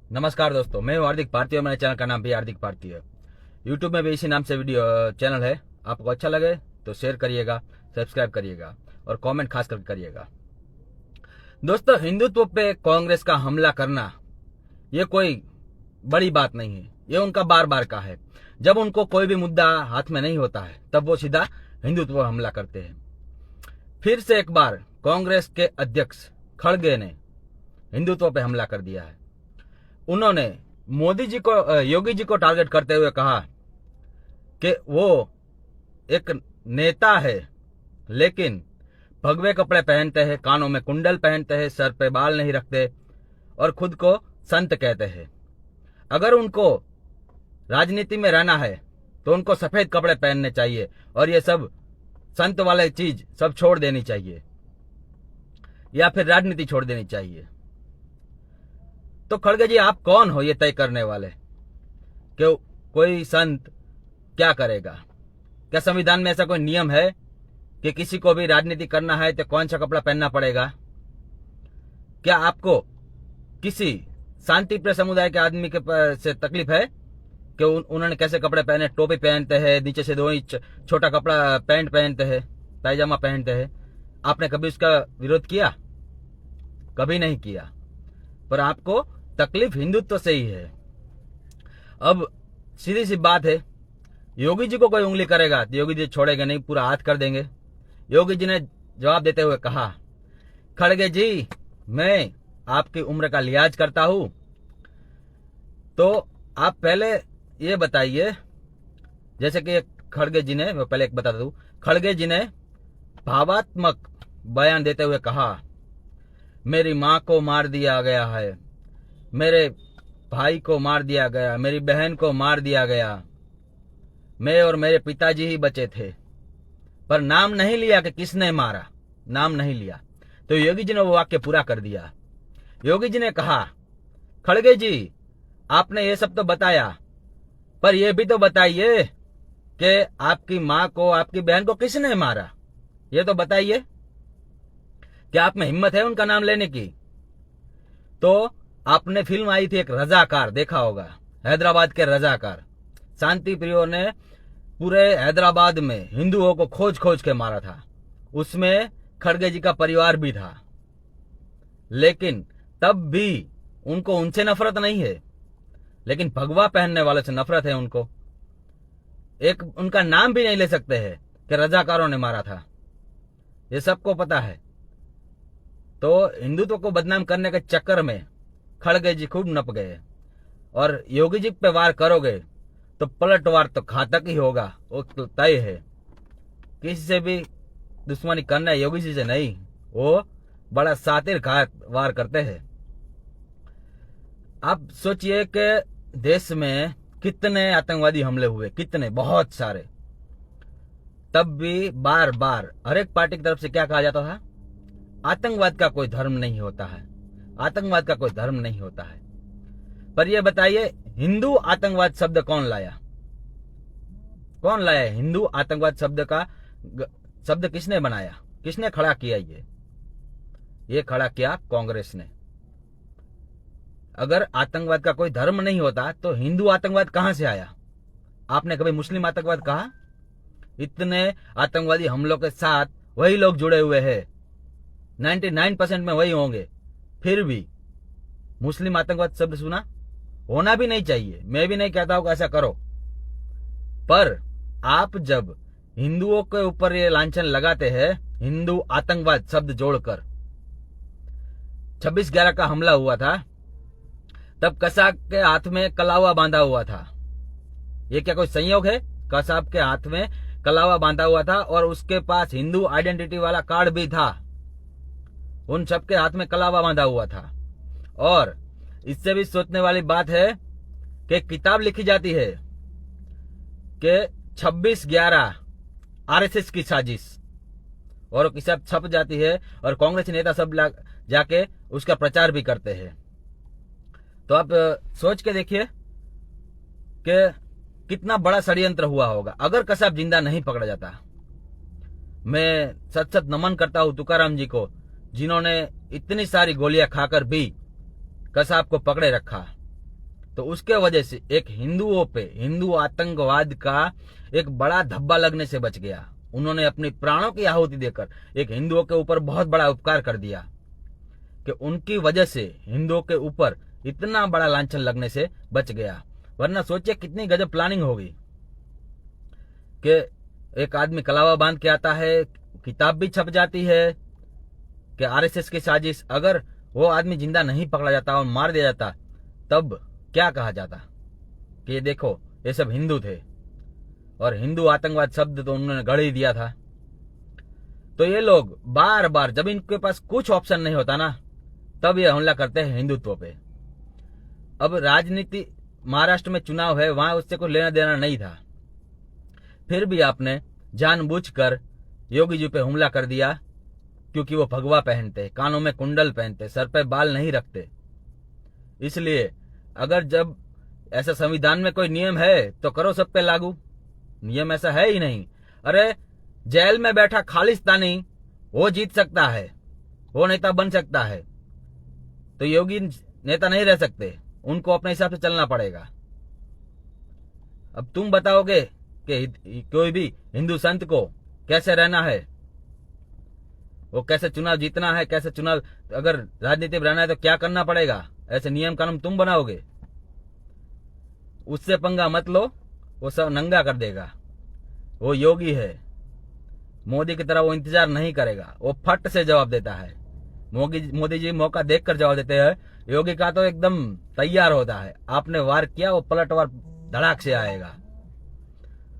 नमस्कार दोस्तों, मैं हूं हार्दिक भारती और मेरे चैनल का नाम भी हार्दिक भारती है। यूट्यूब में भी इसी नाम से वीडियो चैनल है। आपको अच्छा लगे तो शेयर करिएगा, सब्सक्राइब करिएगा और कमेंट खास करके करिएगा। दोस्तों, हिंदुत्व पे कांग्रेस का हमला करना ये कोई बड़ी बात नहीं है। ये उनका बार बार का है। जब उनको कोई भी मुद्दा हाथ में नहीं होता है तब वो सीधा हिंदुत्व पर हमला करते हैं। फिर से एक बार कांग्रेस के अध्यक्ष खड़गे ने हिंदुत्व पे हमला कर दिया है। उन्होंने मोदी जी को, योगी जी को टारगेट करते हुए कहा कि वो एक नेता है लेकिन भगवे कपड़े पहनते हैं, कानों में कुंडल पहनते हैं, सर पे बाल नहीं रखते और खुद को संत कहते हैं। अगर उनको राजनीति में रहना है तो उनको सफेद कपड़े पहनने चाहिए और ये सब संत वाले चीज सब छोड़ देनी चाहिए या फिर राजनीति छोड़ देनी चाहिए। तो खड़गे जी, आप कौन हो ये तय करने वाले कि कोई संत क्या करेगा? क्या संविधान में ऐसा कोई नियम है कि किसी को भी राजनीति करना है तो कौन सा कपड़ा पहनना पड़ेगा? क्या आपको किसी शांति प्रिय समुदाय के आदमी के से तकलीफ है कि उन्होंने कैसे कपड़े पहने? टोपी पहनते हैं, नीचे से 2 इंच छोटा कपड़ा पैंट पहनते हैं, पायजामा पहनते हैं। आपने कभी उसका विरोध किया? कभी नहीं किया। पर आपको तकलीफ हिंदुत्व से ही है। अब सीधी सी बात है, योगी जी को कोई उंगली करेगा तो योगी जी छोड़ेंगे नहीं, पूरा हाथ कर देंगे। योगी जी ने जवाब देते हुए कहा, खड़गे जी, मैं आपकी उम्र का लिहाज करता हूं, तो आप पहले ये बताइए। जैसे कि खड़गे जी ने, मैं पहले एक बता दूं, खड़गे जी ने भावात्मक बयान देते हुए कहा, मेरी मां को मार दिया गया है, मेरे भाई को मार दिया गया, मेरी बहन को मार दिया गया, मैं और मेरे पिताजी ही बचे थे। पर नाम नहीं लिया कि किसने मारा, नाम नहीं लिया। तो योगी जी ने वो वाक्य पूरा कर दिया। योगी जी ने कहा, खड़गे जी, आपने ये सब तो बताया, पर यह भी तो बताइए कि आपकी मां को, आपकी बहन को किसने मारा, ये तो बताइए। क्या आप में हिम्मत है उनका नाम लेने की? तो आपने फिल्म आई थी एक रजाकार, देखा होगा, हैदराबाद के रजाकार। शांति प्रियो ने पूरे हैदराबाद में हिंदुओं को खोज खोज के मारा था। उसमें खड़गे जी का परिवार भी था, लेकिन तब भी उनको उनसे नफरत नहीं है, लेकिन भगवा पहनने वाले से नफरत है उनको। एक उनका नाम भी नहीं ले सकते हैं कि रजाकारों ने मारा था, ये सबको पता है। तो हिंदुत्व को बदनाम करने के चक्कर में खड़गे जी खूब नप गए। और योगी जी पे वार करोगे तो पलटवार तो घातक ही होगा, वो तो तय है। किसी से भी दुश्मनी करना है, योगी जी से नहीं, वो बड़ा सातिर घात वार करते हैं। आप सोचिए कि देश में कितने आतंकवादी हमले हुए, कितने, बहुत सारे। तब भी बार बार हर एक पार्टी की तरफ से क्या कहा जाता था? आतंकवाद का कोई धर्म नहीं होता है, आतंकवाद का कोई धर्म नहीं होता है। पर यह बताइए, हिंदू आतंकवाद शब्द कौन लाया? कौन लाया? हिंदू आतंकवाद शब्द किसने बनाया? किसने खड़ा किया? ये खड़ा किया कांग्रेस ने। अगर आतंकवाद का कोई धर्म नहीं होता तो हिंदू आतंकवाद कहां से आया? आपने कभी मुस्लिम आतंकवाद कहा? इतने आतंकवादी हमलों के साथ वही लोग जुड़े हुए हैं, 99% में वही होंगे, फिर भी मुस्लिम आतंकवाद शब्द सुना? होना भी नहीं चाहिए, मैं भी नहीं कहता हूं कि ऐसा करो। पर आप जब हिंदुओं के ऊपर ये लांछन लगाते हैं, हिंदू आतंकवाद शब्द जोड़कर, 26/11 का हमला हुआ था, तब कसाब के हाथ में कलावा बांधा हुआ था। ये क्या कोई संयोग है? कसाब के हाथ में कलावा बांधा हुआ था और उसके पास हिंदू आइडेंटिटी वाला कार्ड भी था। उन सबके हाथ में कलावा बांधा हुआ था। और इससे भी सोचने वाली बात है कि किताब लिखी जाती है कि 26/11 आरएसएस की साजिश, और किताब छप जाती है और कांग्रेस नेता सब जाके उसका प्रचार भी करते हैं। तो आप सोच के देखिए कि कितना बड़ा षड्यंत्र हुआ होगा अगर कसाब जिंदा नहीं पकड़ा जाता। मैं सच सच नमन करता हूं तुकाराम जी को, जिन्होंने इतनी सारी गोलियां खाकर भी कसाब को पकड़े रखा। तो उसके वजह से एक हिंदुओं पे हिंदू आतंकवाद का एक बड़ा धब्बा लगने से बच गया। उन्होंने अपनी प्राणों की आहुति देकर एक हिंदुओं के ऊपर बहुत बड़ा उपकार कर दिया कि उनकी वजह से हिंदुओं के ऊपर इतना बड़ा लांछन लगने से बच गया। वरना सोचिए कितनी गजब प्लानिंग होगी कि एक आदमी कलावा बांध के आता है, किताब भी छप जाती है कि आरएसएस की साजिश। अगर वो आदमी जिंदा नहीं पकड़ा जाता और मार दिया जाता तब क्या कहा जाता कि ये देखो ये सब हिंदू थे, और हिंदू आतंकवाद शब्द तो उन्होंने गढ़ ही दिया था। तो ये लोग बार बार जब इनके पास कुछ ऑप्शन नहीं होता ना, तब ये हमला करते हैं हिंदुत्व पे। अब राजनीति, महाराष्ट्र में चुनाव है, वहां उससे कोई लेना देना नहीं था, फिर भी आपने जानबूझकर योगी जी पे हमला कर दिया क्योंकि वो भगवा पहनते, कानों में कुंडल पहनते, सर पे बाल नहीं रखते। इसलिए अगर जब ऐसा संविधान में कोई नियम है तो करो सब पे लागू। नियम ऐसा है ही नहीं। अरे जेल में बैठा खालिस्तानी वो जीत सकता है, वो नेता बन सकता है, तो योगी नेता नहीं रह सकते, उनको अपने हिसाब से चलना पड़ेगा। अब तुम बताओगे कि कोई भी हिंदू संत को कैसे रहना है, वो कैसे चुनाव जीतना है, कैसे चुनाव, अगर राजनीति में रहना है तो क्या करना पड़ेगा, ऐसे नियम कानून तुम बनाओगे। उससे पंगा मत लो, वो सब नंगा कर देगा। वो योगी है, मोदी की तरह वो इंतजार नहीं करेगा, वो फट से जवाब देता है। मोदी जी मौका देखकर जवाब देते हैं, योगी का तो एकदम तैयार होता है। आपने वार किया, वो पलटवार धड़ाक से आएगा।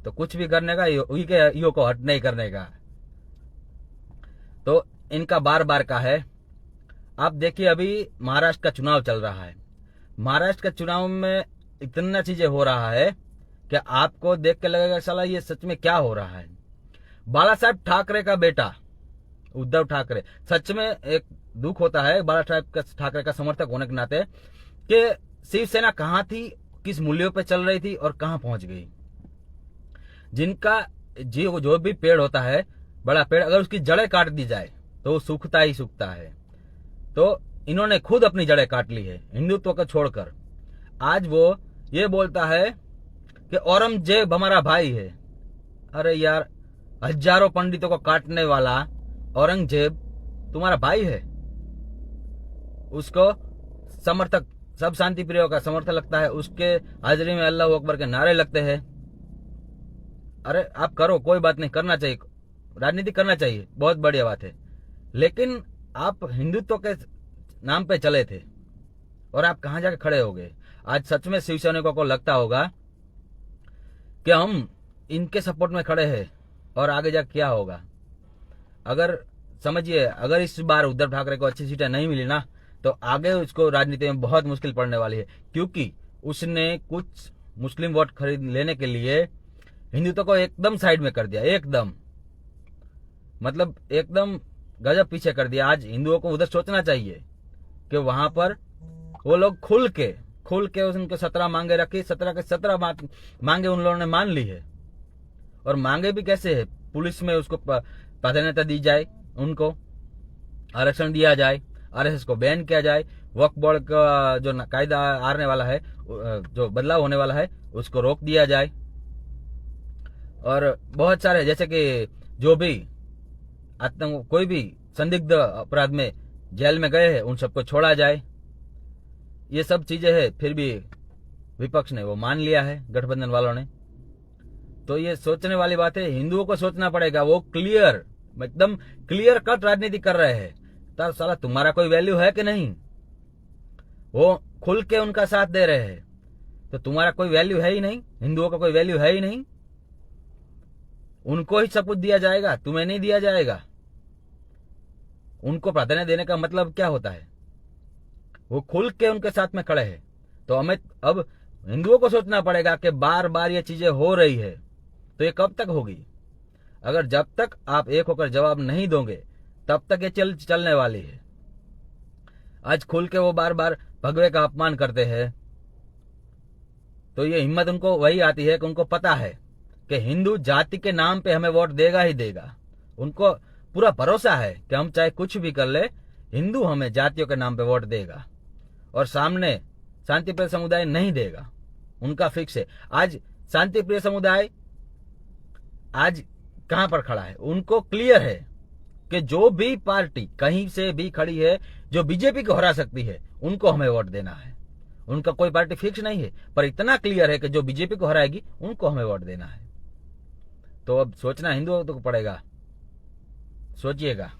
तो कुछ भी करने का योगी के ईगो को हट नहीं करने का। तो इनका बार बार का है। आप देखिए अभी महाराष्ट्र का चुनाव चल रहा है, महाराष्ट्र के चुनाव में इतना चीजें हो रहा है कि आपको देख के लगेगा साला ये सच में क्या हो रहा है। बाला साहब ठाकरे का बेटा उद्धव ठाकरे, सच में एक दुख होता है बाला साहब ठाकरे का समर्थक होने के नाते कि शिवसेना कहां थी, किस मूल्यों पे चल रही थी और कहां पहुंच गई। जिनका जो भी पेड़ होता है, बड़ा पेड़, अगर उसकी जड़ें काट दी जाए तो वो सूखता ही सूखता है। तो इन्होंने खुद अपनी जड़ें काट ली है हिंदुत्व को छोड़कर। आज वो ये बोलता है कि औरंगजेब हमारा भाई है। अरे यार, हजारों पंडितों को काटने वाला औरंगजेब तुम्हारा भाई है। उसको समर्थक, सब शांति प्रियों का समर्थक लगता है, उसके हाजिरी में अल्लाह अकबर के नारे लगते हैं। अरे आप करो, कोई बात नहीं, करना चाहिए, राजनीति करना चाहिए, बहुत बढ़िया बात है। लेकिन आप हिंदुत्व के नाम पे चले थे और आप कहां जाके खड़े हो गए। आज सच में शिवसैनिकों को लगता होगा कि हम इनके सपोर्ट में खड़े हैं और आगे जाके क्या होगा। अगर समझिए, अगर इस बार उद्धव ठाकरे को अच्छी सीटें नहीं मिली ना, तो आगे उसको राजनीति में बहुत मुश्किल पड़ने वाली है, क्योंकि उसने कुछ मुस्लिम वोट खरीद लेने के लिए हिंदुत्व को एकदम साइड में कर दिया, एकदम, मतलब एकदम गजब पीछे कर दिया। आज हिंदुओं को उधर सोचना चाहिए कि वहां पर वो लोग खुल के उनके 17 मांगे रखी, 17 के 17 मांगे उन लोगों ने मान ली है। और मांगे भी कैसे है, पुलिस में उसको प्राधान्यता दी जाए, उनको आरक्षण दिया जाए, आरएसएस को बैन किया जाए, वक्फ बोर्ड का जो कायदा आने वाला है, जो बदलाव होने वाला है, उसको रोक दिया जाए। और बहुत सारे, जैसे कि जो भी कोई भी संदिग्ध अपराध में जेल में गए हैं उन सबको छोड़ा जाए। ये सब चीजें हैं, फिर भी विपक्ष ने वो मान लिया है, गठबंधन वालों ने। तो ये सोचने वाली बात है, हिंदुओं को सोचना पड़ेगा। वो एकदम क्लियर कट राजनीति कर रहे हैं, तो साला तुम्हारा कोई वैल्यू है कि नहीं। वो खुल के उनका साथ दे रहे हैं, तो तुम्हारा कोई वैल्यू है ही नहीं, हिंदुओं का कोई वैल्यू है ही नहीं। उनको ही सब कुछ दिया जाएगा, तुम्हें नहीं दिया जाएगा। उनको प्राधान्य देने का मतलब क्या होता है, वो खुल के उनके साथ में खड़े हैं। तो हमें अब हिंदुओं को सोचना पड़ेगा कि बार बार ये चीजें हो रही है, तो ये कब तक होगी। अगर जब तक आप एक होकर जवाब नहीं दोगे तब तक ये चलने वाली है। आज खुल के वो बार बार भगवे का अपमान करते हैं, तो ये हिम्मत उनको वही आती है कि उनको पता है कि हिंदू जाति के नाम पे हमें वोट देगा ही देगा। उनको पूरा भरोसा है कि हम चाहे कुछ भी कर ले, हिंदू हमें जातियों के नाम पे वोट देगा। और सामने शांति प्रिय समुदाय नहीं देगा, उनका फिक्स है। आज शांति प्रिय समुदाय आज कहां पर खड़ा है, उनको क्लियर है कि जो भी पार्टी कहीं से भी खड़ी है जो बीजेपी को हरा सकती है उनको हमें वोट देना है। उनका कोई पार्टी फिक्स नहीं है, पर इतना क्लियर है कि जो बीजेपी को हराएगी उनको हमें वोट देना है। तो अब सोचना हिंदुओं को पड़ेगा, सोचिएगा।